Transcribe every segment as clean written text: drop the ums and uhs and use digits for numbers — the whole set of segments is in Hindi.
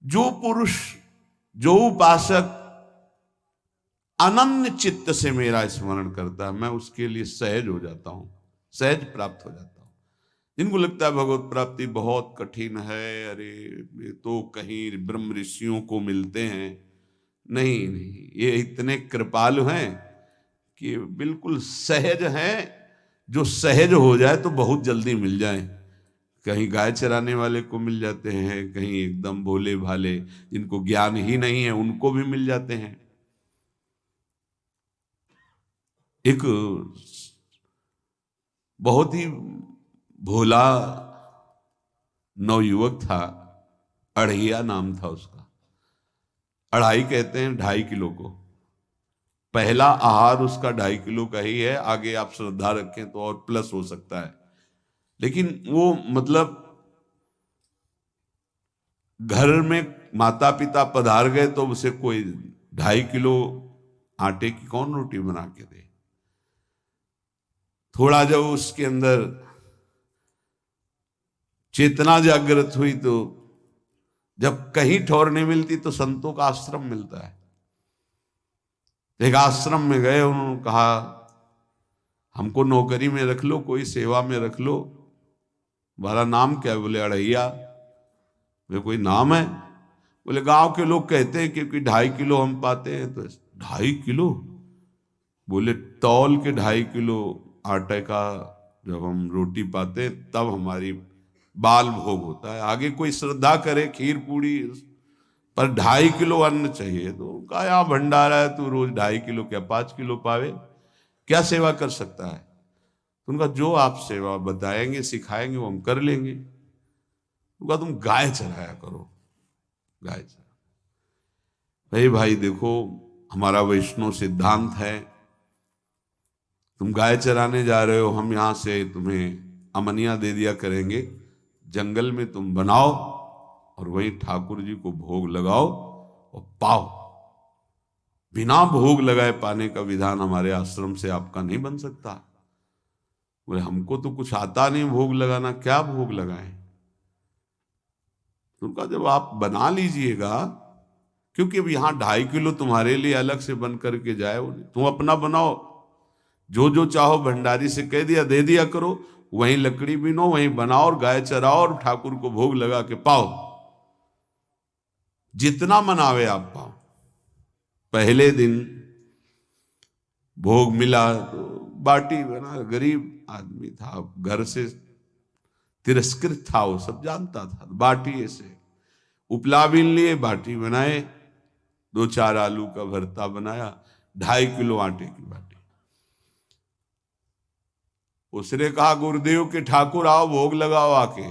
जो पुरुष, जो उपासक अनन्य चित्त से मेरा स्मरण करता है, मैं उसके लिए सहज हो जाता हूं, सहज प्राप्त हो जाता हूं। जिनको लगता है भगवत प्राप्ति बहुत कठिन है, अरे ये तो कहीं ब्रह्म ऋषियों को मिलते हैं, नहीं नहीं, ये इतने कृपालु हैं कि बिल्कुल सहज हैं। जो सहज हो जाए तो बहुत जल्दी मिल जाए। कहीं गाय चराने वाले को मिल जाते हैं, कहीं एकदम भोले भाले जिनको ज्ञान ही नहीं है उनको भी मिल जाते हैं। एक बहुत ही भोला नवयुवक था, अढ़िया नाम था उसका। अढ़ाई कहते हैं 2.5 किलो को। पहला आहार उसका 2.5 किलो का ही है, आगे आप श्रद्धा रखें तो और प्लस हो सकता है। लेकिन वो मतलब घर में माता पिता पधार गए तो उसे कोई 2.5 किलो आटे की कौन रोटी बना के दे। थोड़ा जब उसके अंदर चेतना जागृत हुई तो जब कहीं ठौर नहीं मिलती तो संतों का आश्रम मिलता है। एक आश्रम में गए, उन्होंने कहा हमको नौकरी में रख लो, कोई सेवा में रख लो, तुम्हारा नाम क्या है? बोले अढ़ैया। बोले कोई नाम है? बोले गांव के लोग कहते हैं क्योंकि 2.5 किलो हम पाते हैं। तो 2.5 किलो? बोले तौल के 2.5 किलो आटे का जब हम रोटी पाते हैं तब हमारी बाल भोग होता है। आगे कोई श्रद्धा करे खीर पूड़ी, पर 2.5 किलो अन्न चाहिए। तो कहा यहाँ भंडारा है, तू रोज 2.5 किलो क्या 5 किलो पावे, क्या सेवा कर सकता है? तो उनका जो आप सेवा बताएंगे सिखाएंगे वो हम कर लेंगे। उनका तुम गाय चराया करो, गाय चरा। भाई भाई देखो, हमारा वैष्णव सिद्धांत है, तुम गाय चराने जा रहे हो, हम यहां से तुम्हें अमनिया दे दिया करेंगे, जंगल में तुम बनाओ और वहीं ठाकुर जी को भोग लगाओ और पाओ। बिना भोग लगाए पाने का विधान हमारे आश्रम से आपका नहीं बन सकता। बोले हमको तो कुछ आता नहीं भोग लगाना, क्या भोग लगाएं? तो उनका जब आप बना लीजिएगा, क्योंकि अब यहां 2.5 किलो तुम्हारे लिए अलग से बन करके जाए, तुम अपना बनाओ, जो जो चाहो भंडारी से कह दिया दे दिया करो, वहीं लकड़ी बीनो, वहीं बनाओ और गाय चराओ और ठाकुर को भोग लगा के पाओ। जितना मनावे आप पाओ। पहले दिन भोग मिला तो बाटी बना, गरीब आदमी था, घर से तिरस्कृत था, वो सब जानता था। बाटी ऐसे उपला बीन लिए, बाटी बनाए, 2-4 आलू का भरता बनाया, 2.5 किलो आटे की बाटी। उसने कहा गुरुदेव के ठाकुर आओ भोग लगाओ आके।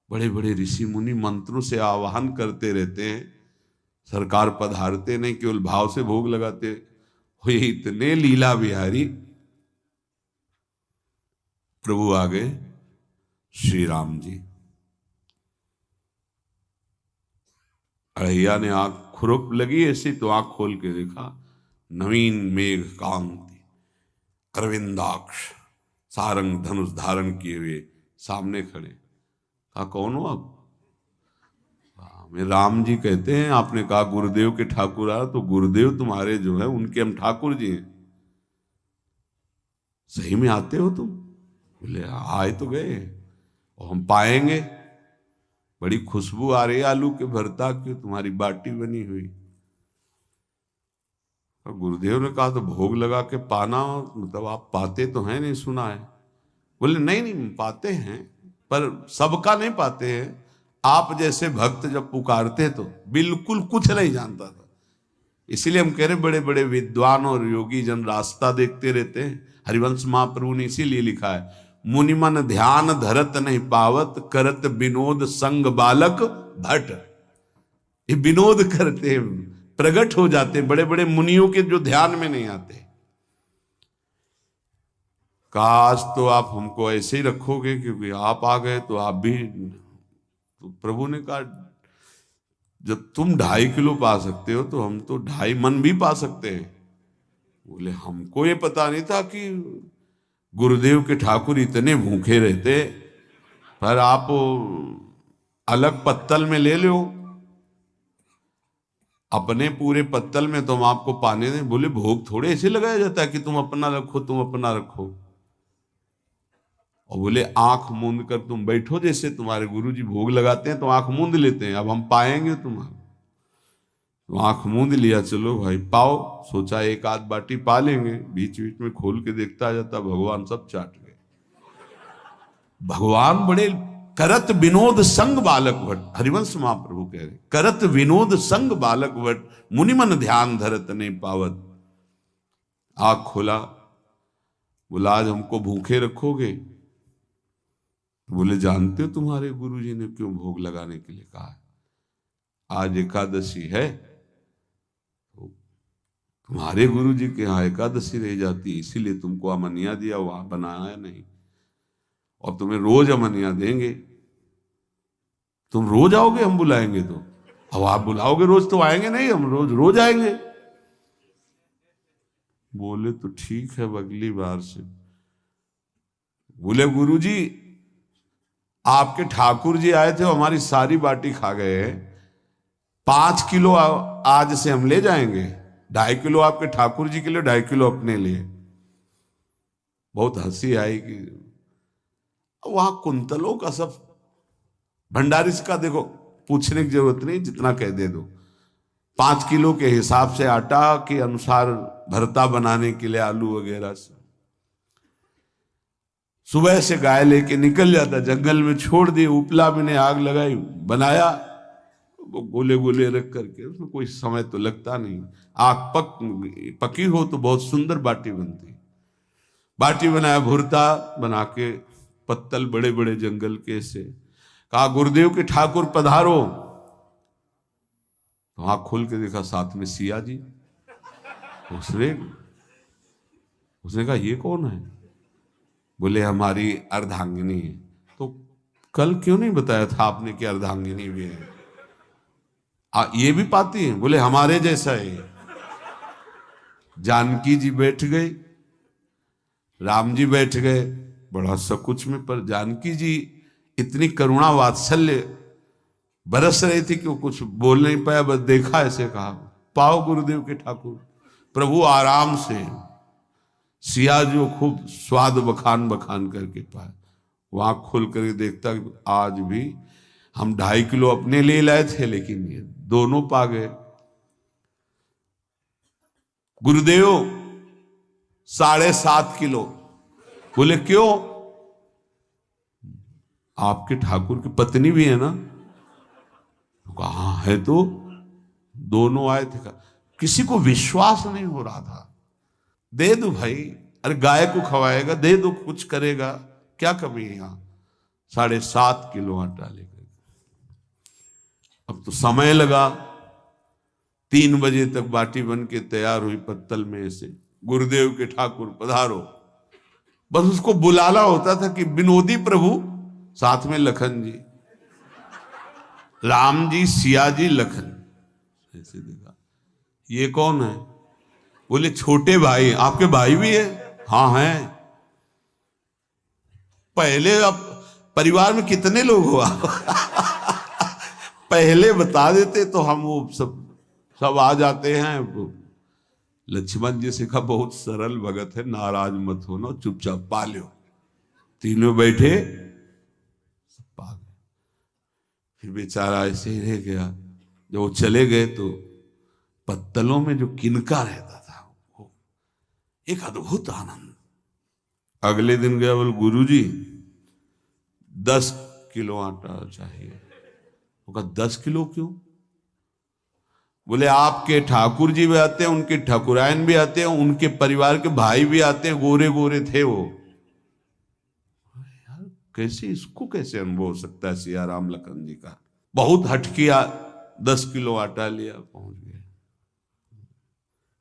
बड़े बड़े ऋषि मुनि मंत्रों से आवाहन करते रहते हैं, सरकार पधारते नहीं, केवल भाव से भोग लगाते हुए इतने लीला बिहारी प्रभु आ गए श्री राम जी। अढ़ैया ने आंख खुरप लगी ऐसी तो आंख खोल के देखा, नवीन मेघ कांति, अरविंदाक्ष, सारंग धनुष धारण किए हुए सामने खड़े। कहा कौन हो आप? मैं राम जी कहते हैं, आपने कहा गुरुदेव के ठाकुर आ, तो गुरुदेव तुम्हारे जो है उनके हम ठाकुर जी हैं। सही में आते हो तुम? बोले आए तो गए और हम पाएंगे। बड़ी खुशबू आ रही है आलू के भरता की, तुम्हारी बाटी बनी हुई। और गुरुदेव ने कहा तो भोग लगा के पाना, मतलब आप पाते तो हैं? नहीं सुना है। बोले नहीं नहीं पाते हैं, पर सबका नहीं पाते हैं। आप जैसे भक्त जब पुकारते तो बिल्कुल कुछ नहीं जानता था। इसीलिए हम कह रहे बड़े बड़े विद्वान और योगी जन रास्ता देखते रहते हैं। हरिवंश महाप्रभु ने इसीलिए लिखा है, मुनिमन ध्यान धरत नहीं पावत, करत विनोद संग बालक भट। ये विनोद करते हैं, प्रकट हो जाते, बड़े बड़े मुनियों के जो ध्यान में नहीं आते। काश तो आप हमको ऐसे ही रखोगे, क्योंकि आप आ गए तो आप भी। तो प्रभु ने कहा जब तुम 2.5 किलो पा सकते हो तो हम तो 2.5 मन भी पा सकते हैं। बोले हमको ये पता नहीं था कि गुरुदेव के ठाकुर इतने भूखे रहते, पर आप अलग पत्तल में ले लो। अपने पूरे पत्तल में तुम आपको पाने दें। बोले भोग थोड़े ऐसे लगाया जाता है कि तुम अपना रखो, तुम अपना रखो। और बोले आंख मूंद कर तुम बैठो, जैसे तुम्हारे गुरुजी भोग लगाते हैं तो आंख मूंद लेते हैं, अब हम पाएंगे तुम्हारा। तो आंख मूंद लिया, चलो भाई पाओ। सोचा एक आध बाटी पा लेंगे, बीच बीच में खोल के देखता जाता, भगवान सब चाट गए। भगवान बड़े करत विनोद संग बालक भट्ट, हरिवंश महाप्रभु कह रहे, करत विनोद संग बालक भट्ट, मुनिमन ध्यान धरत ने पावत। आंख खोला, बोला आज हमको भूखे रखोगे? बोले जानते हो तुम्हारे गुरुजी ने क्यों भोग लगाने के लिए कहा है? आज एकादशी है, तो तुम्हारे गुरुजी के यहाँ एकादशी रह जाती, इसीलिए तुमको अमनिया दिया, वहां बनाया नहीं। और तुम्हें रोज अमनिया देंगे। तुम रोज आओगे, हम बुलाएंगे तो? अब आप बुलाओगे रोज तो आएंगे नहीं, हम रोज रोज आएंगे। बोले तो ठीक है, अगली बार से। बोले गुरुजी आपके ठाकुर जी आए थे, हमारी सारी बाटी खा गए, 5 किलो आज से हम ले जाएंगे, 2.5 किलो आपके ठाकुर जी के लिए, 2.5 किलो अपने लिए। बहुत हंसी आई कि वहां कुंतलों का सब भंडारी का देखो, पूछने की जरूरत नहीं, जितना कह दे दो। 5 किलो के हिसाब से आटा के अनुसार भरता बनाने के लिए आलू वगैरह से सुबह से गाय लेके निकल जाता, जंगल में छोड़ दिए, उपला में ने आग लगाई, बनाया, वो गोले गोले रख करके, उसमें कोई समय तो लगता नहीं। आग पकी हो तो बहुत सुंदर बाटी बनती। बाटी बनाया, भुरता बना के, पत्तल बड़े बड़े जंगल के से, कहा गुरुदेव के ठाकुर पधारो। तो आंख खोल के देखा साथ में सिया जी। उसने कहा ये कौन है? बोले हमारी अर्धांगिनी है। तो कल क्यों नहीं बताया था आपने कि अर्धांगिनी भी है? ये भी पाती है? बोले हमारे जैसा है। जानकी जी बैठ गई, राम जी बैठ गए, बड़ा सकुच में, पर जानकी जी इतनी करुणा वात्सल्य बरस रही थी कि वो कुछ बोल नहीं पाया, बस देखा, ऐसे कहा पाओ गुरुदेव के ठाकुर। प्रभु आराम से, सिया जो खूब स्वाद बखान बखान करके पाए। वहां खोल करके देखता आज भी हम 2.5 किलो अपने लिए लाए थे, लेकिन ये दोनों पा गए। गुरुदेव 7.5 किलो। बोले क्यों? आपके ठाकुर की पत्नी भी है ना? कहा है तो दोनों आए थे। किसी को विश्वास नहीं हो रहा था। दे दो भाई, अरे गाय को खवाएगा, दे दो, कुछ करेगा, क्या कमी है यहां? 7.5 किलो आटा लेकर। अब तो समय लगा, 3 बजे तक बाटी बन के तैयार हुई पत्तल में से। गुरुदेव के ठाकुर पधारो, बस उसको बुलाना होता था कि विनोदी प्रभु, साथ में लखन जी, राम जी, सिया जी, लखन। ऐसे देखा, ये कौन है? बोले छोटे भाई। आपके भाई भी है? हाँ है। पहले अब परिवार में कितने लोग हो आप? पहले बता देते तो हम वो सब आ जाते हैं। लक्ष्मण जी से कहा बहुत सरल भगत है, नाराज मत होना, चुपचाप पा लो। तीनों बैठे, सब पा गए। फिर बेचारा ऐसे ही रह गया। जब वो चले गए तो पत्तलों में जो किनका रहता था, वो एक अद्भुत आनंद। अगले दिन गया, बोल गुरुजी 10 किलो आटा चाहिए। वो कहा 10 किलो क्यों? बोले आपके ठाकुर जी भी आते हैं, उनके ठाकुरायन भी आते हैं, उनके परिवार के भाई भी आते हैं, गोरे गोरे थे वो। यार कैसे, इसको कैसे अनुभव हो सकता है? सिया राम लखन जी का बहुत हट किया। 10 किलो आटा लिया, पहुंच गए,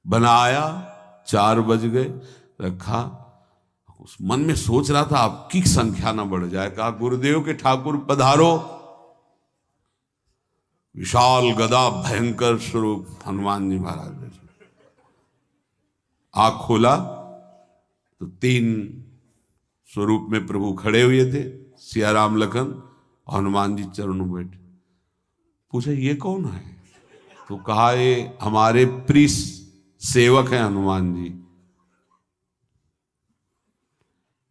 बनाया, 4 बज गए, रखा। उस मन में सोच रहा था आपकी संख्या ना बढ़ जाए। कहा गुरुदेव के ठाकुर पधारो। विशाल गदा, भयंकर स्वरूप हनुमान जी महाराज। आंख खोला तो 3 स्वरूप में प्रभु खड़े हुए थे, सिया राम लखन, हनुमान जी चरणों बैठे। पूछा ये कौन है? तो कहा ये हमारे प्रिय सेवक हैं हनुमान जी।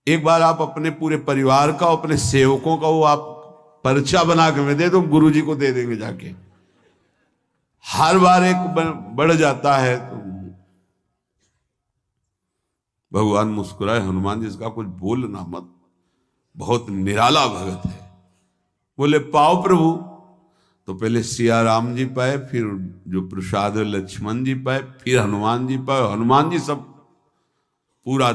एक बार आप अपने पूरे परिवार का, अपने सेवकों का वो आप पर्चा बना के दे दो, गुरु जी को दे देंगे जाके। हर बार एक बढ़ जाता है तो भगवान मुस्कुराए, हनुमान जी इसका कुछ बोलना मत, बहुत निराला भगत है। बोले पाओ प्रभु। तो पहले सिया राम जी पाए, फिर जो प्रसाद लक्ष्मण जी पाए, फिर हनुमान जी पाए। हनुमान जी सब पूरा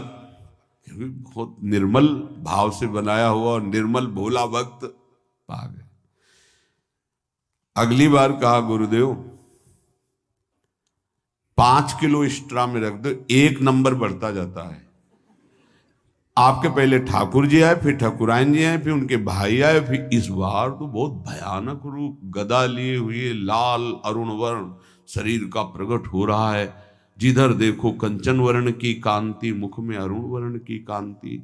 बहुत निर्मल भाव से बनाया हुआ और निर्मल भोला भक्त पा गए। अगली बार कहा गुरुदेव 5 किलो एक्स्ट्रा में रख दो, 1 नंबर बढ़ता जाता है। आपके पहले ठाकुर जी आए, फिर ठाकुरायन जी आए, फिर उनके भाई आए, फिर इस बार तो बहुत भयानक रूप, गदा लिए हुए, लाल अरुण वर्ण शरीर का प्रकट हो रहा है। जिधर देखो कंचन वर्ण की कांति, मुख में अरुण वर्ण की कांति।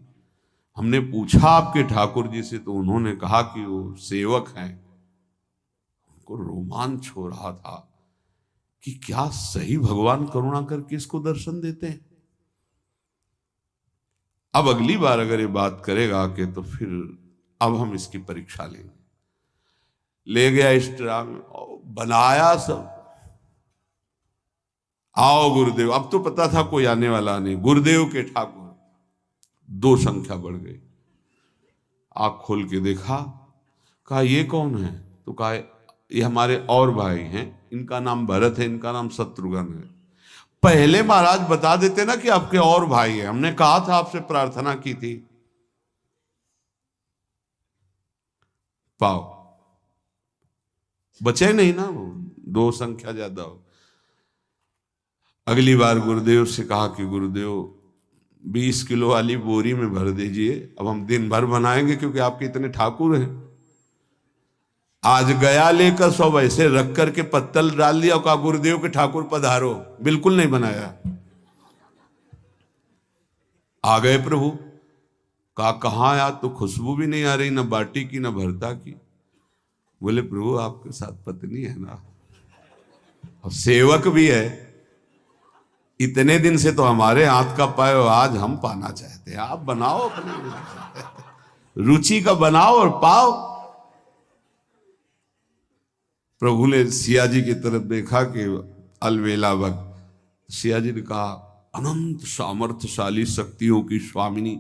हमने पूछा आपके ठाकुर जी से, तो उन्होंने कहा कि वो सेवक हैं। उनको रोमांच हो रहा था कि क्या सही भगवान करुणा करके इसको दर्शन देते हैं। अब अगली बार अगर ये बात करेगा कि तो फिर अब हम इसकी परीक्षा लेंगे। ले गया स्ट्रांग, बनाया सब। आओ गुरुदेव। अब तो पता था कोई आने वाला नहीं। गुरुदेव के ठाकुर 2 संख्या बढ़ गई। आंख खोल के देखा, कहा ये कौन है? तो कहा ये हमारे और भाई हैं, इनका नाम भरत है, इनका नाम शत्रुघ्न है। पहले महाराज बता देते ना कि आपके और भाई हैं, हमने कहा था, आपसे प्रार्थना की थी। पाओ बचे नहीं ना, वो 2 संख्या ज्यादा हो। अगली बार गुरुदेव से कहा कि गुरुदेव 20 किलो वाली बोरी में भर दीजिए, अब हम दिन भर बनाएंगे क्योंकि आपके इतने ठाकुर हैं। आज गया लेकर सब ऐसे रख करके पत्तल डाल दिया, कहा गुरुदेव के ठाकुर पधारो। बिल्कुल नहीं बनाया। आ गए प्रभु। कहा कहाँ यार, तो खुशबू भी नहीं आ रही, ना बाटी की ना भरता की। बोले प्रभु आपके साथ पत्नी है ना, और सेवक भी है, इतने दिन से तो हमारे हाथ का पाए, आज हम पाना चाहते हैं। आप बनाओ, अपनी रुचि का बनाओ और पाओ। प्रभु ने सिया जी की तरफ देखा कि अलवेला वक्त। सिया जी ने कहा अनंत सामर्थ्यशाली शक्तियों की स्वामिनी।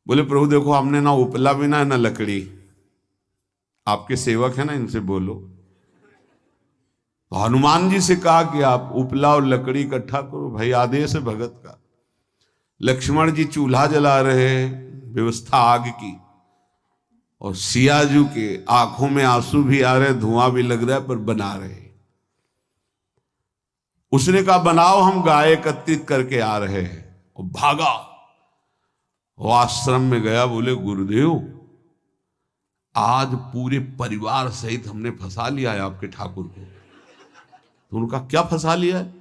बोले प्रभु देखो, हमने ना उपला बिना ना लकड़ी, आपके सेवक है ना, इनसे बोलो। तो हनुमान जी से कहा कि आप उपला और लकड़ी इकट्ठा करो, भाई आदेश है भगत का। लक्ष्मण जी चूल्हा जला रहे, व्यवस्था आग की, और सियाजू के आंखों में आंसू भी आ रहे, धुआं भी लग रहा है, पर बना रहे। उसने कहा बनाओ, हम गाय एकत्रित करके आ रहे हैं। और भागा, वो आश्रम में गया। बोले गुरुदेव आज पूरे परिवार सहित हमने फंसा लिया है आपके ठाकुर को। तो उनका क्या फंसा लिया है?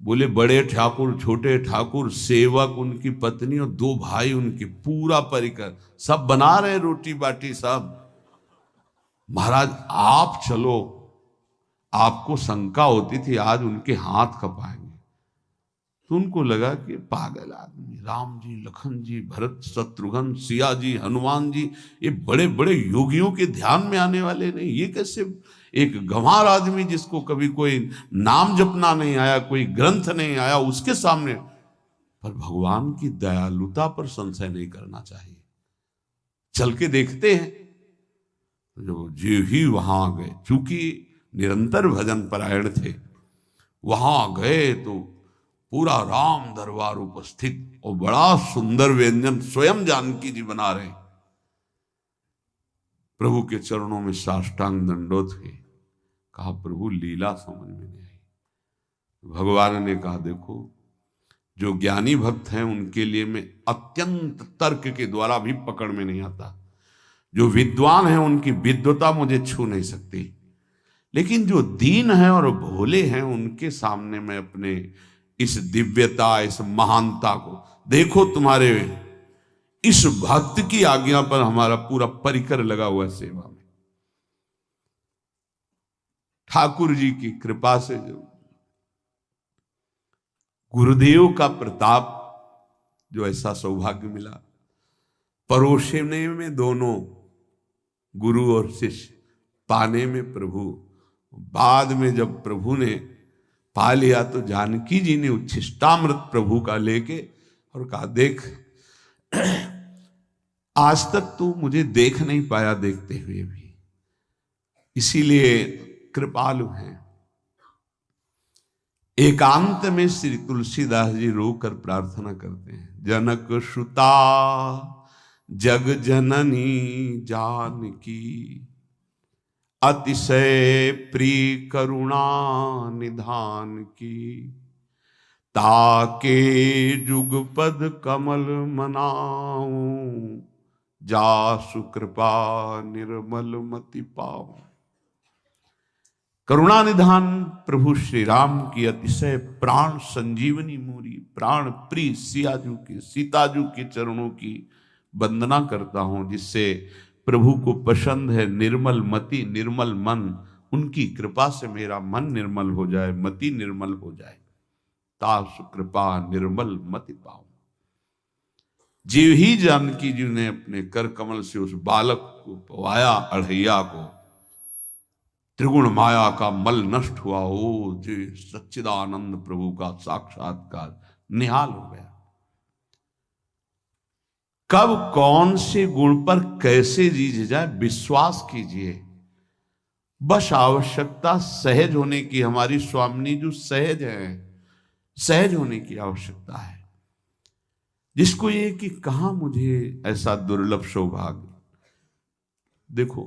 बोले बड़े ठाकुर, छोटे ठाकुर, सेवक, उनकी पत्नी और 2 भाई उनके, पूरा परिकर, सब बना रहे रोटी बाटी सब। महाराज आप चलो, आपको शंका होती थी आज उनके हाथ कपाएंगे। तो उनको लगा कि पागल आदमी, राम जी, लखन जी, भरत, शत्रुघ्न, सिया जी, हनुमान जी, ये बड़े बड़े योगियों के ध्यान में आने वाले नहीं, ये कैसे एक गंवार आदमी जिसको कभी कोई नाम जपना नहीं आया, कोई ग्रंथ नहीं आया, उसके सामने। पर भगवान की दयालुता पर संशय नहीं करना चाहिए। चल के देखते हैं। जो जी ही वहां गए, चूंकि निरंतर भजन परायण थे, वहां गए तो पूरा राम दरबार उपस्थित, और बड़ा सुंदर व्यंजन स्वयं जानकी जी बना रहे। प्रभु के चरणों में साष्टांग दंडोत हुए। कहा प्रभु लीला समझ में नहीं आई। भगवान ने कहा देखो, जो ज्ञानी भक्त हैं उनके लिए मैं अत्यंत तर्क के द्वारा भी पकड़ में नहीं आता। जो विद्वान हैं उनकी विद्वता मुझे छू नहीं सकती, लेकिन जो दीन हैं और भोले हैं उनके सामने मैं अपने इस दिव्यता, इस महानता को देखो। तुम्हारे इस भक्त की आज्ञा पर हमारा पूरा परिकर लगा हुआ है सेवा में। ठाकुर जी की कृपा से जो गुरुदेव का प्रताप, जो ऐसा सौभाग्य मिला, परोसने में दोनों गुरु और शिष्य, पाने में प्रभु। बाद में जब प्रभु ने पा लिया तो जानकी जी ने उच्छिष्टामृत प्रभु का लेके और कहा, देख आज तक तू मुझे देख नहीं पाया देखते हुए भी, इसीलिए कृपालु हैं। एकांत में श्री तुलसीदास जी रोकर प्रार्थना करते हैं, जनक सुता जग जननी जानकी, अतिशय प्रिय करुणा निधान की, ताके जुगपद कमल मनाऊं, जासु कृपा निर्मल मति पाऊं। करुणा निधान प्रभु श्री राम की अतिशय प्राण संजीवनी मूरी, प्राण प्रिय सियाजू की, सीताजू के चरणों की वंदना करता हूं, जिससे प्रभु को पसंद है निर्मल मति निर्मल मन। उनकी कृपा से मेरा मन निर्मल हो जाए, मति निर्मल हो जाए, तासु कृपा निर्मल मति पाऊं। जीव ही जानकी जी ने अपने कर कमल से उस बालक को पवाया, अढ़ैया को, त्रिगुण माया का मल नष्ट हुआ। हो जी सच्चिदानंद प्रभु का साक्षात्कार निहाल हो गया। कब कौन से गुण पर कैसे जीज जाए, विश्वास कीजिए। बस आवश्यकता सहज होने की। हमारी स्वामिनी जो सहज है, सहज होने की आवश्यकता है। जिसको ये कि कहां मुझे ऐसा दुर्लभ सौभाग्य, देखो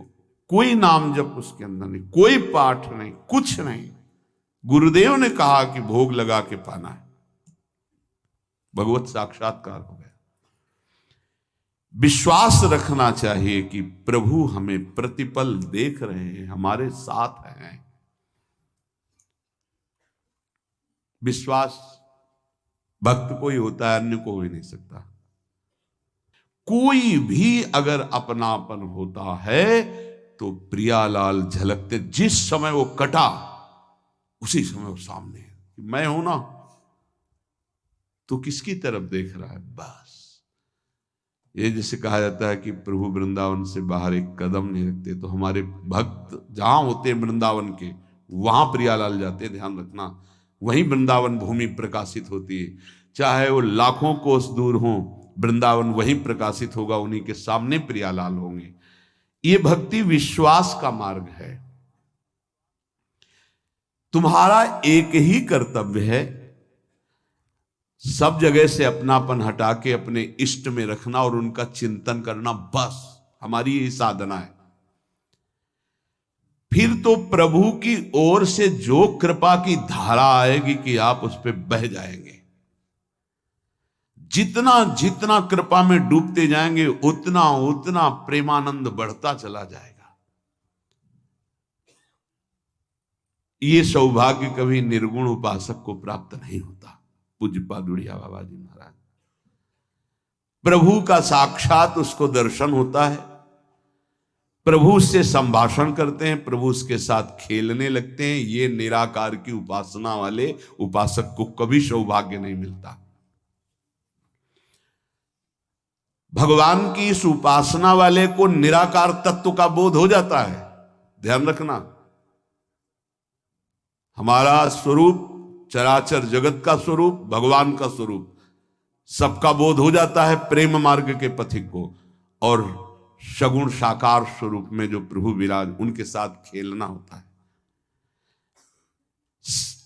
कोई नाम जप उसके अंदर नहीं, कोई पाठ नहीं, कुछ नहीं। गुरुदेव ने कहा कि भोग लगा के पाना है, भगवत साक्षात्कार हो गया। विश्वास रखना चाहिए कि प्रभु हमें प्रतिपल देख रहे हैं, हमारे साथ हैं। विश्वास भक्त को ही होता है, अन्य को हो ही नहीं सकता। कोई भी अगर अपनापन होता है तो प्रियालाल झलकते, जिस समय वो कटा उसी समय वो सामने है। मैं हूं ना, तो किसकी तरफ देख रहा है? बस ये जैसे कहा जाता है कि प्रभु वृंदावन से बाहर एक कदम नहीं रखते, तो हमारे भक्त जहां होते हैं वृंदावन के, वहां प्रियालाल जाते, ध्यान रखना। वहीं वृंदावन भूमि प्रकाशित होती है। चाहे वो लाखों कोस दूर हो, वृंदावन वहीं प्रकाशित होगा, उन्हीं के सामने प्रियालाल होंगे। ये भक्ति विश्वास का मार्ग है। तुम्हारा एक ही कर्तव्य है, सब जगह से अपनापन हटा के अपने इष्ट में रखना और उनका चिंतन करना। बस हमारी यही साधना है। फिर तो प्रभु की ओर से जो कृपा की धारा आएगी कि आप उस पर बह जाएंगे। जितना जितना कृपा में डूबते जाएंगे, उतना उतना प्रेमानंद बढ़ता चला जाएगा। ये सौभाग्य कभी निर्गुण उपासक को प्राप्त नहीं होता। पूज्य पादुड़िया बाबा जी महाराज, प्रभु का साक्षात उसको दर्शन होता है, प्रभु से संभाषण करते हैं, प्रभु उसके साथ खेलने लगते हैं। ये निराकार की उपासना वाले उपासक को कभी सौभाग्य नहीं मिलता। भगवान की इस उपासना वाले को निराकार तत्व का बोध हो जाता है। ध्यान रखना, हमारा स्वरूप चराचर जगत का स्वरूप, भगवान का स्वरूप, सबका बोध हो जाता है प्रेम मार्ग के पथिक को। और सगुण साकार स्वरूप में जो प्रभु विराज, उनके साथ खेलना होता है।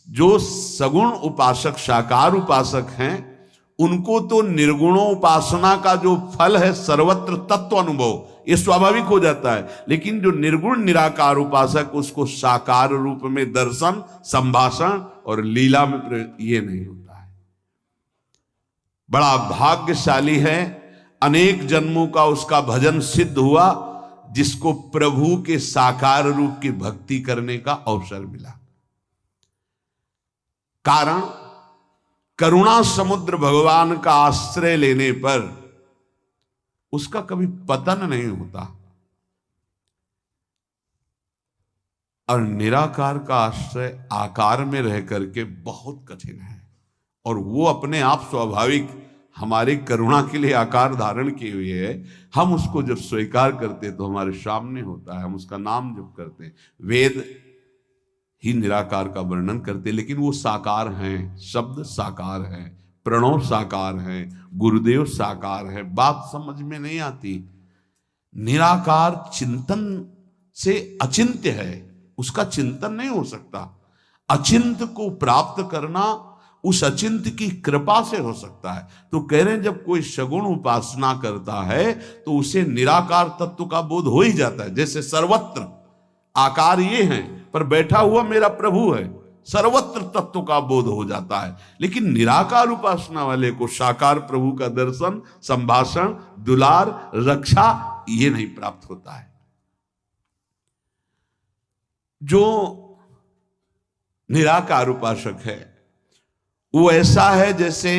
जो सगुण उपासक, साकार उपासक हैं, उनको तो निर्गुणों उपासना का जो फल है सर्वत्र तत्व अनुभव, ये स्वाभाविक हो जाता है। लेकिन जो निर्गुण निराकार उपासक, उसको साकार रूप में दर्शन, संभाषण और लीला में ये नहीं होता है। बड़ा भाग्यशाली है, अनेक जन्मों का उसका भजन सिद्ध हुआ, जिसको प्रभु के साकार रूप की भक्ति करने का अवसर मिला। कारण, करुणा समुद्र भगवान का आश्रय लेने पर उसका कभी पतन नहीं होता। और निराकार का आश्रय आकार में रह करके बहुत कठिन है, और वो अपने आप स्वाभाविक हमारी करुणा के लिए आकार धारण किए हुए है। हम उसको जब स्वीकार करते तो हमारे सामने होता है, हम उसका नाम जब करते हैं। वेद ही निराकार का वर्णन करते, लेकिन वो साकार हैं, शब्द साकार है, प्रणव साकार है, गुरुदेव साकार है। बात समझ में नहीं आती। निराकार चिंतन से अचिंत्य है, उसका चिंतन नहीं हो सकता। अचिंत्य को प्राप्त करना उस अचिंत्य की कृपा से हो सकता है। तो कह रहे हैं जब कोई सगुण उपासना करता है तो उसे निराकार तत्व का बोध हो ही जाता है। जैसे सर्वत्र आकार ये है पर बैठा हुआ मेरा प्रभु है, सर्वत्र तत्व का बोध हो जाता है। लेकिन निराकार उपासना वाले को साकार प्रभु का दर्शन, संभाषण, दुलार, रक्षा ये नहीं प्राप्त होता है। जो निराकार उपासक है वो ऐसा है जैसे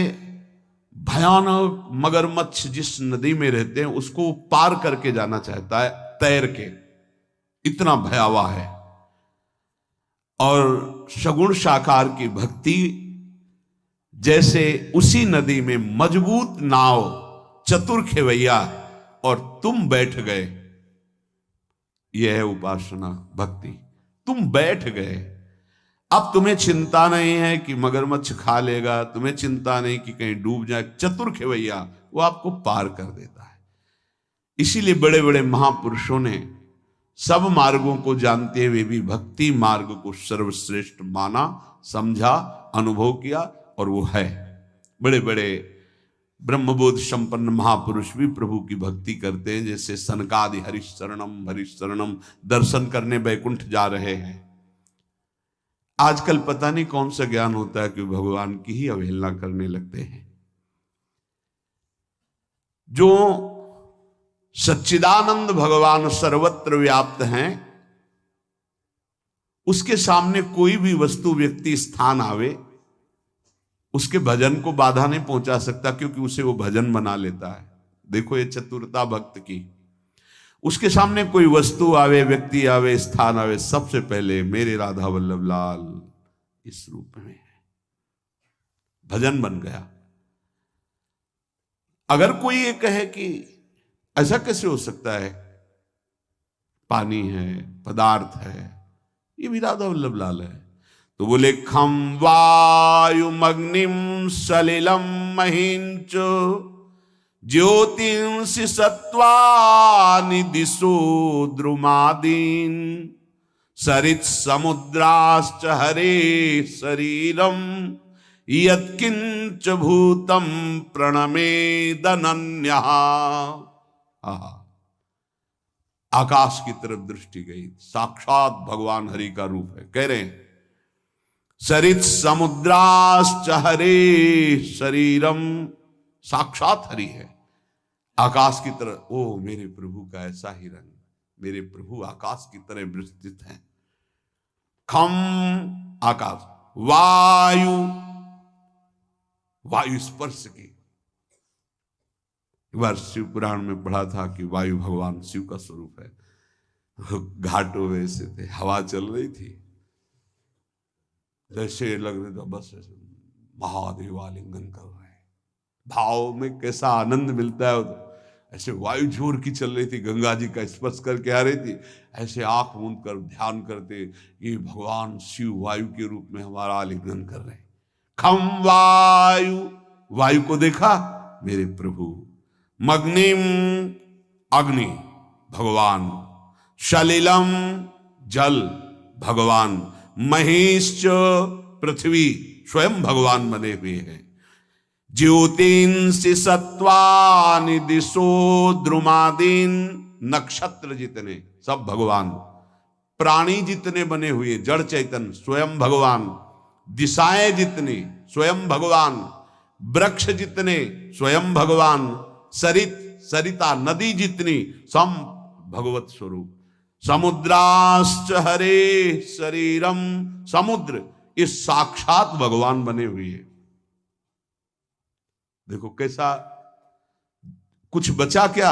भयानक मगरमच्छ जिस नदी में रहते हैं उसको पार करके जाना चाहता है तैर के, इतना भयावह है। और सगुण साकार की भक्ति जैसे उसी नदी में मजबूत नाव, चतुर खेवैया, और तुम बैठ गए। यह है उपासना भक्ति। तुम बैठ गए, अब तुम्हें चिंता नहीं है कि मगरमच्छ खा लेगा, तुम्हें चिंता नहीं कि कहीं डूब जाए। चतुर खेवैया वो आपको पार कर देता है। इसीलिए बड़े बड़े महापुरुषों ने सब मार्गों को जानते हुए भी भक्ति मार्ग को सर्वश्रेष्ठ माना, समझा, अनुभव किया, और वो है। बड़े बड़े ब्रह्मबोध संपन्न महापुरुष भी प्रभु की भक्ति करते हैं। जैसे सनकादि हरिशरणम हरिशरणम दर्शन करने बैकुंठ जा रहे हैं। आजकल पता नहीं कौन सा ज्ञान होता है कि भगवान की ही अवहेलना करने लगते हैं। जो सच्चिदानंद भगवान सर्वत्र व्याप्त हैं, उसके सामने कोई भी वस्तु, व्यक्ति, स्थान आवे, उसके भजन को बाधा नहीं पहुंचा सकता, क्योंकि उसे वो भजन बना लेता है। देखो ये चतुरता भक्त की। उसके सामने कोई वस्तु आवे, व्यक्ति आवे, स्थान आवे, सबसे पहले मेरे राधा वल्लभ लाल इस रूप में है, भजन बन गया। अगर कोई ये कहे कि ऐसा कैसे हो सकता है, पानी है, पदार्थ है, ये भी राधा वल्लभ लाल है, तो बोले खम वायुमग्निम सलिलम महिंच ज्योतिंसि सत्वानि दिशो द्रुमादीन सरित समुद्राश्च हरे शरीरम यत्किंच भूतम प्रणमेदनन्यः। आकाश की तरफ दृष्टि गई, साक्षात भगवान हरि का रूप है। कह रहे हैं सरित समुद्राश्च हरे शरीरम, साक्षात हरि है। आकाश की तरह, ओ मेरे प्रभु का ऐसा ही रंग, मेरे प्रभु आकाश की तरह विस्तृत हैं। खम आकाश, वायु, वायु स्पर्श की। एक बार शिव पुराण में पढ़ा था कि वायु भगवान शिव का स्वरूप है। घाटों में से थे, हवा चल रही थी, जैसे लग रहा था बस ऐसे महादेवालिंगन कर रहे हैं। भाव में कैसा आनंद मिलता है। तो ऐसे वायु जोर की चल रही थी, गंगा जी का स्पर्श करके आ रही थी। ऐसे आंख मूंद कर ध्यान करते, ये भगवान शिव वायु के रूप में हमारा आलिंगन कर रहे हैं। खम वायु, वायु को देखा मेरे प्रभु। मग्निम, अग्नि भगवान। सलिलम, जल भगवान। महिश्च, पृथ्वी स्वयं भगवान बने हुए हैं। ज्योतिंसि सत्वानि दिशो द्रुमादीन, नक्षत्र जितने सब भगवान। प्राणी जितने बने हुए जड़ चैतन्य स्वयं भगवान। दिशाएं जितनी स्वयं भगवान। वृक्ष जितने स्वयं भगवान। सरित, सरिता नदी जितनी सम भगवत स्वरूप। समुद्राश्च हरे शरीरम, समुद्र ये साक्षात भगवान बने हुए हैं। देखो कैसा, कुछ बचा क्या?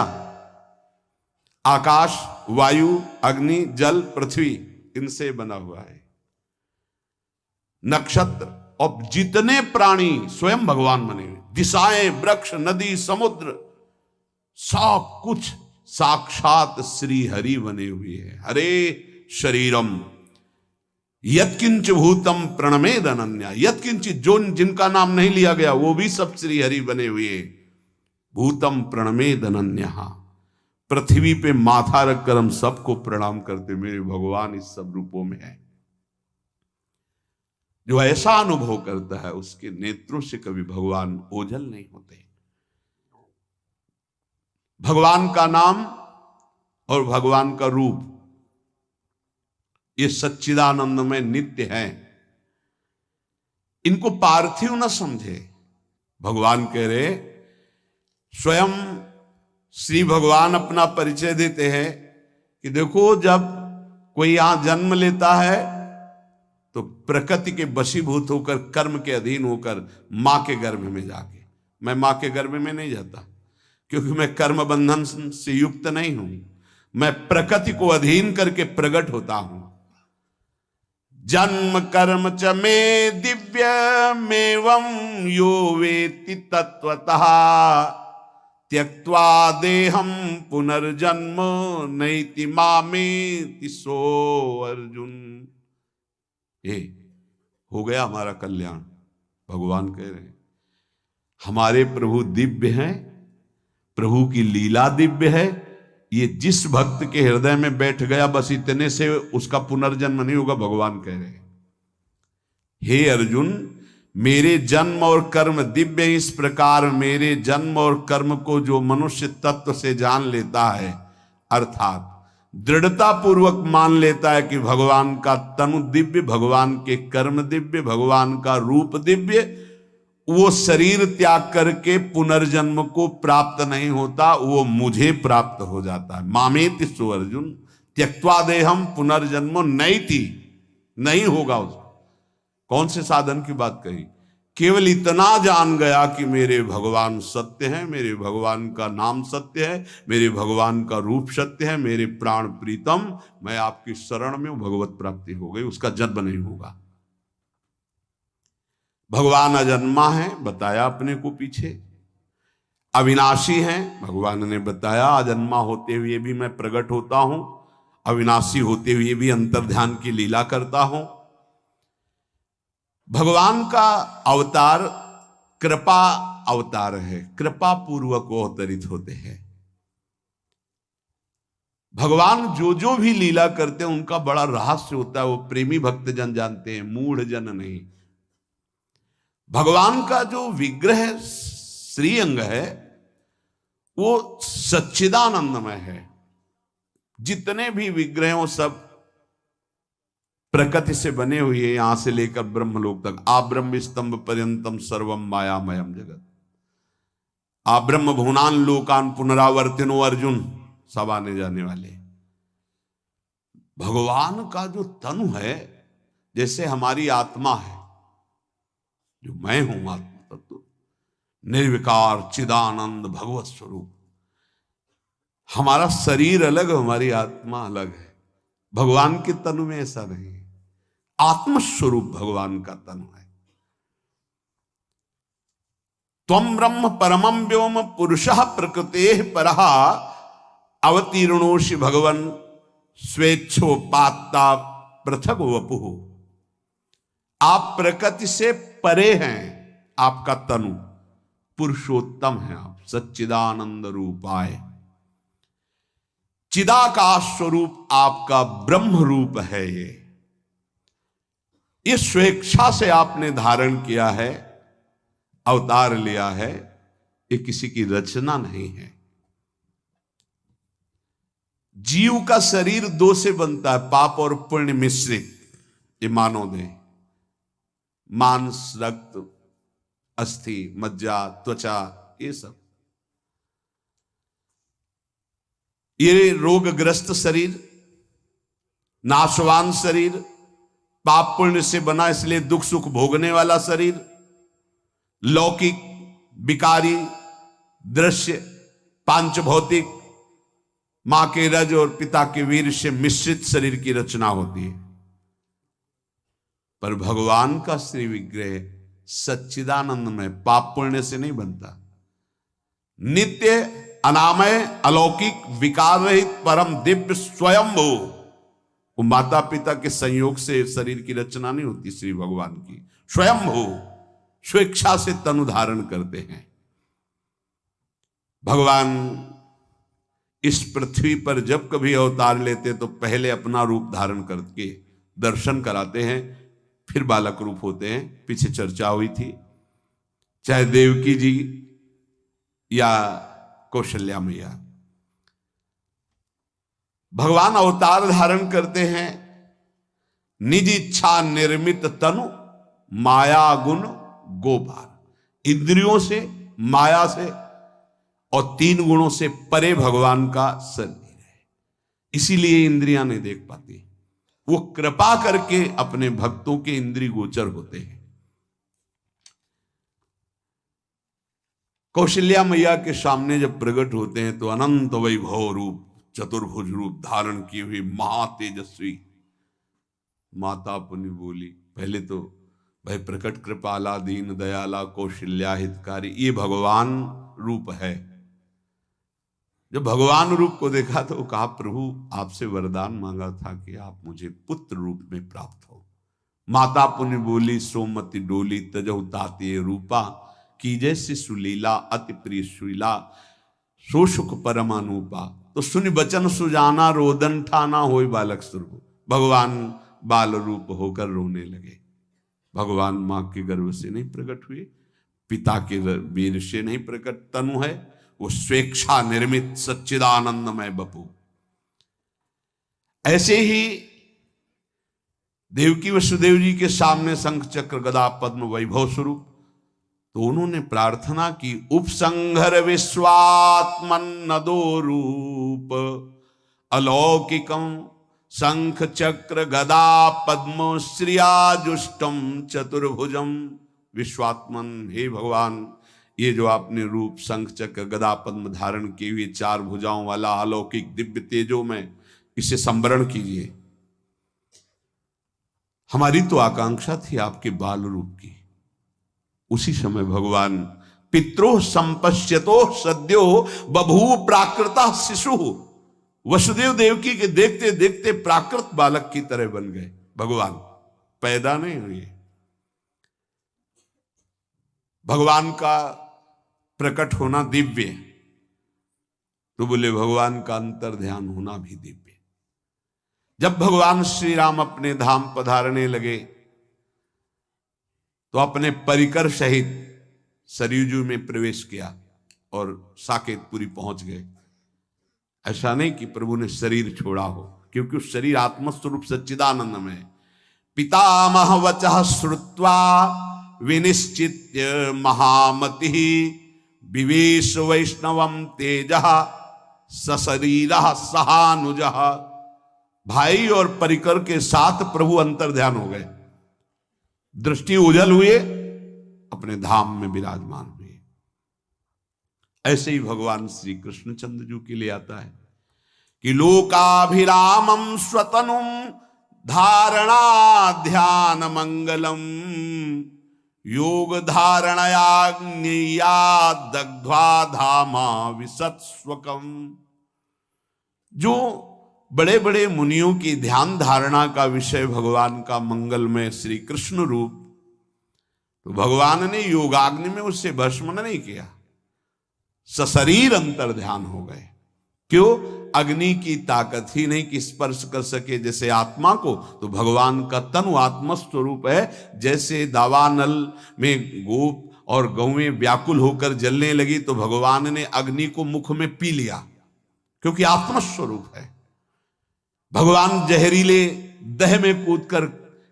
आकाश, वायु, अग्नि, जल, पृथ्वी, इनसे बना हुआ है। नक्षत्र और जितने प्राणी स्वयं भगवान बने हुए, दिशाएं, वृक्ष, नदी, समुद्र, सब कुछ साक्षात श्री हरि बने हुए हैं। हरे शरीरम यत्किंच भूतम प्रणमेद अनन्या, यत्किंच जो जिनका नाम नहीं लिया गया वो भी सब श्री हरि बने हुए। भूतम प्रणमेद अनन्या, पृथ्वी पे माथा रखकर हम सबको प्रणाम करते, मेरे भगवान इस सब रूपों में है। जो ऐसा अनुभव करता है उसके नेत्रों से कभी भगवान ओझल नहीं होते। भगवान का नाम और भगवान का रूप ये सच्चिदानंद में नित्य है। इनको पार्थिव न समझे। भगवान कह रहे, स्वयं श्री भगवान अपना परिचय देते हैं कि देखो, जब कोई यहां जन्म लेता है तो प्रकृति के वशीभूत होकर, कर्म के अधीन होकर मां के गर्भ में जाके, मैं मां के गर्भ में नहीं जाता क्योंकि मैं कर्म बंधन से युक्त नहीं हूं, मैं प्रकृति को अधीन करके प्रकट होता हूं। जन्म कर्म च मे दिव्यमेवं यो वेत्ति तत्वतः त्यक्त्वा देहं पुनर्जन्म नैति मामेति सो अर्जुन। ये हो गया हमारा कल्याण। भगवान कह रहे हैं हमारे प्रभु दिव्य हैं, प्रभु की लीला दिव्य है। ये जिस भक्त के हृदय में बैठ गया बस इतने से उसका पुनर्जन्म नहीं होगा। भगवान कह रहे हैं हे अर्जुन, मेरे जन्म और कर्म दिव्य, इस प्रकार मेरे जन्म और कर्म को जो मनुष्य तत्व से जान लेता है, अर्थात दृढ़ता पूर्वक मान लेता है कि भगवान का तनु दिव्य, भगवान के कर्म दिव्य, भगवान का रूप दिव्य, वो शरीर त्याग करके पुनर्जन्म को प्राप्त नहीं होता, वो मुझे प्राप्त हो जाता है। मामेति सो अर्जुन त्यक्त्वा देहम पुनर्जन्मो नैति, नहीं होगा उसको। कौन से साधन की बात कही? केवल इतना जान गया कि मेरे भगवान सत्य हैं, मेरे भगवान का नाम सत्य है, मेरे भगवान का रूप सत्य है, मेरे प्राण प्रीतम, मैं आपकी शरण में हूं, भगवत प्राप्ति हो गई, उसका जन्म नहीं होगा। भगवान अजन्मा है, बताया अपने को पीछे। अविनाशी हैं, भगवान ने बताया अजन्मा होते हुए भी मैं प्रकट होता हूं, अविनाशी होते हुए भी अंतर्ध्यान की लीला करता हूं। भगवान का अवतार कृपा अवतार है, कृपा पूर्वक वो अवतरित होते हैं। भगवान जो जो भी लीला करते हैं उनका बड़ा रहस्य होता है, वो प्रेमी भक्त जन जानते हैं, मूढ़ जन नहीं। भगवान का जो विग्रह श्रीअंग है वो सच्चिदानंदमय है। जितने भी विग्रह हो सब प्रकृति से बने हुए, यहां से लेकर ब्रह्मलोक तक, आब्रह्म स्तंभ पर्यंतम सर्वम मायामयम जगत, आब्रह्म भुवनान लोकान पुनरावर्तिनो अर्जुन, सब आने जाने वाले। भगवान का जो तनु है, जैसे हमारी आत्मा है, जो मैं हूं आत्मा तत्व, निर्विकार चिदानंद भगवत स्वरूप। हमारा शरीर अलग, हमारी आत्मा अलग है। भगवान के तनु में ऐसा नहीं है। आत्मस्वरूप भगवान का तनु है। त्वं ब्रह्म परमं व्योम पुरुषः प्रकृतेः परः अवतीर्णोषि भगवन् स्वेच्छोपात्ता पृथक वपुः। आप प्रकृति से परे हैं, आपका तनु पुरुषोत्तम है, आप सच्चिदानंद रूपाय, चिदाकाश स्वरूप आपका ब्रह्म रूप है। ये स्वेच्छा से आपने धारण किया है, अवतार लिया है, ये किसी की रचना नहीं है। जीव का शरीर दो से बनता है, पाप और पुण्य मिश्रित। ये मानो दे, मांस, रक्त, अस्थि, मज्जा, त्वचा, ये सब। ये रोगग्रस्त शरीर, नाशवान शरीर, पाप पुण्य से बना इसलिए दुख सुख भोगने वाला शरीर, लौकिक, विकारी, दृश्य, पांच भौतिक, मां के रज और पिता के वीर से मिश्रित शरीर की रचना होती है। पर भगवान का श्री विग्रह सच्चिदानंद में पाप पुण्य से नहीं बनता। नित्य अनामय अलौकिक विकार रहित परम दिव्य स्वयंभू, वो माता पिता के संयोग से शरीर की रचना नहीं होती श्री भगवान की। स्वयंभू स्वेच्छा से तनु धारण करते हैं। भगवान इस पृथ्वी पर जब कभी अवतार लेते तो पहले अपना रूप धारण करके दर्शन कराते हैं, फिर बालक रूप होते हैं। पीछे चर्चा हुई थी, चाहे देवकी जी या कौशल्या मैया, भगवान अवतार धारण करते हैं। निज इच्छा निर्मित तनु माया गुण गोपाल, इंद्रियों से, माया से और 3 गुणों से परे भगवान का शरीर है। इसीलिए इंद्रियां नहीं देख पाती, वो कृपा करके अपने भक्तों के इंद्रिय गोचर होते हैं। कौशल्या मैया के सामने जब प्रकट होते हैं तो अनंत वैभव रूप, चतुर्भुज रूप धारण की हुई महातेजस्वी माता अपनी बोली। पहले तो भाई प्रकट कृपाला दीन दयाला कौशल्या हितकारी, ये भगवान रूप है। जब भगवान रूप को देखा तो कहा, प्रभु आपसे वरदान मांगा था कि आप मुझे पुत्र रूप में प्राप्त हो। माता पुण्य बोली, सोमति डोली तजहु ताते रूपा, कीजे से सुलीला अति प्रिय सुला, सो सुख परमानुपा। तो सुनि बचन सुजाना रोदन ठाना होय बालक स्वरूप। भगवान बाल रूप होकर रोने लगे। भगवान मां के गर्भ से नहीं प्रकट हुए, पिता के वीर से नहीं प्रकट तनु है, वो स्वेच्छा निर्मित सच्चिदानंदमय बपू। ऐसे ही देवकी वसुदेव जी के सामने शंख चक्र गदा पद्म वैभव स्वरूप, तो उन्होंने प्रार्थना की, उपसंहर विश्वात्मन नदो रूप अलौकिकम शंख चक्र गदा पद्म श्रियाजुष्टम चतुर्भुजम। विश्वात्मन, हे भगवान, ये जो आपने रूप शंख चक्र गदा पद्म धारण किए हुए 4 भुजाओं वाला अलौकिक दिव्य तेजो में, इसे संवरण कीजिए। हमारी तो आकांक्षा थी आपके बाल रूप की। उसी समय भगवान पित्रो संपश्यतो सद्यो बभू प्राकृता शिशु, वसुदेव देवकी के देखते देखते प्राकृत बालक की तरह बन गए। भगवान पैदा नहीं हुए। भगवान का प्रकट होना दिव्य, तो बोले भगवान का अंतर ध्यान होना भी दिव्य। जब भगवान श्री राम अपने धाम पधारने लगे तो अपने परिकर सहित सरयूजू में प्रवेश किया और साकेतपुरी पहुंच गए। ऐसा नहीं कि प्रभु ने शरीर छोड़ा हो, क्योंकि उस शरीर आत्मस्वरूप सच्चिदानंद में। पितामह वचः श्रुत्वा विनिश्चित्य महामति विवेश वैष्णवम तेजः सशरीरः सहानुजः। भाई और परिकर के साथ प्रभु अंतर ध्यान हो गए, दृष्टि उजल हुए, अपने धाम में विराजमान हुए। ऐसे ही भगवान श्री कृष्णचंद्र जी के लिए आता है कि लोकाभिरामम स्वतनुम धारणा ध्यान मंगलम योग धारणयाग्निया दग्ध्वा धामा विसत्स्वकम। जो बड़े बड़े मुनियों की ध्यान धारणा का विषय भगवान का मंगलमय श्री कृष्ण रूप, तो भगवान ने योगाग्नि में उससे भस्म नहीं किया, सशरीर अंतर ध्यान हो गए। क्यों? अग्नि की ताकत ही नहीं कि स्पर्श कर सके जैसे आत्मा को, तो भगवान का तनु आत्मस्वरूप है। जैसे दावानल में गोप और गौएं व्याकुल होकर जलने लगी तो भगवान ने अग्नि को मुख में पी लिया, क्योंकि आत्मस्वरूप है। भगवान जहरीले दह में कूदकर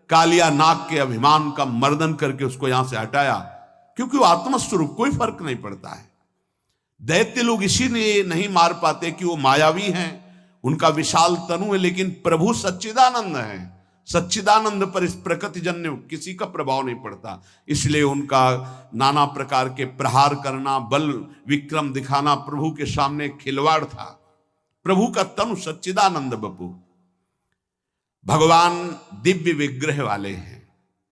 कालिया नाग के अभिमान का मर्दन करके उसको यहां से हटाया, क्योंकि वो आत्मस्वरूप, कोई फर्क नहीं पड़ता है। दैत्य लोग इसीलिए नहीं मार पाते कि वो मायावी हैं, उनका विशाल तनु है, लेकिन प्रभु सच्चिदानंद है। सच्चिदानंद पर इस प्रकृति जन्य किसी का प्रभाव नहीं पड़ता, इसलिए उनका नाना प्रकार के प्रहार करना, बल विक्रम दिखाना प्रभु के सामने खिलवाड़ था। प्रभु का तनु सच्चिदानंद बपू। भगवान दिव्य विग्रह वाले हैं।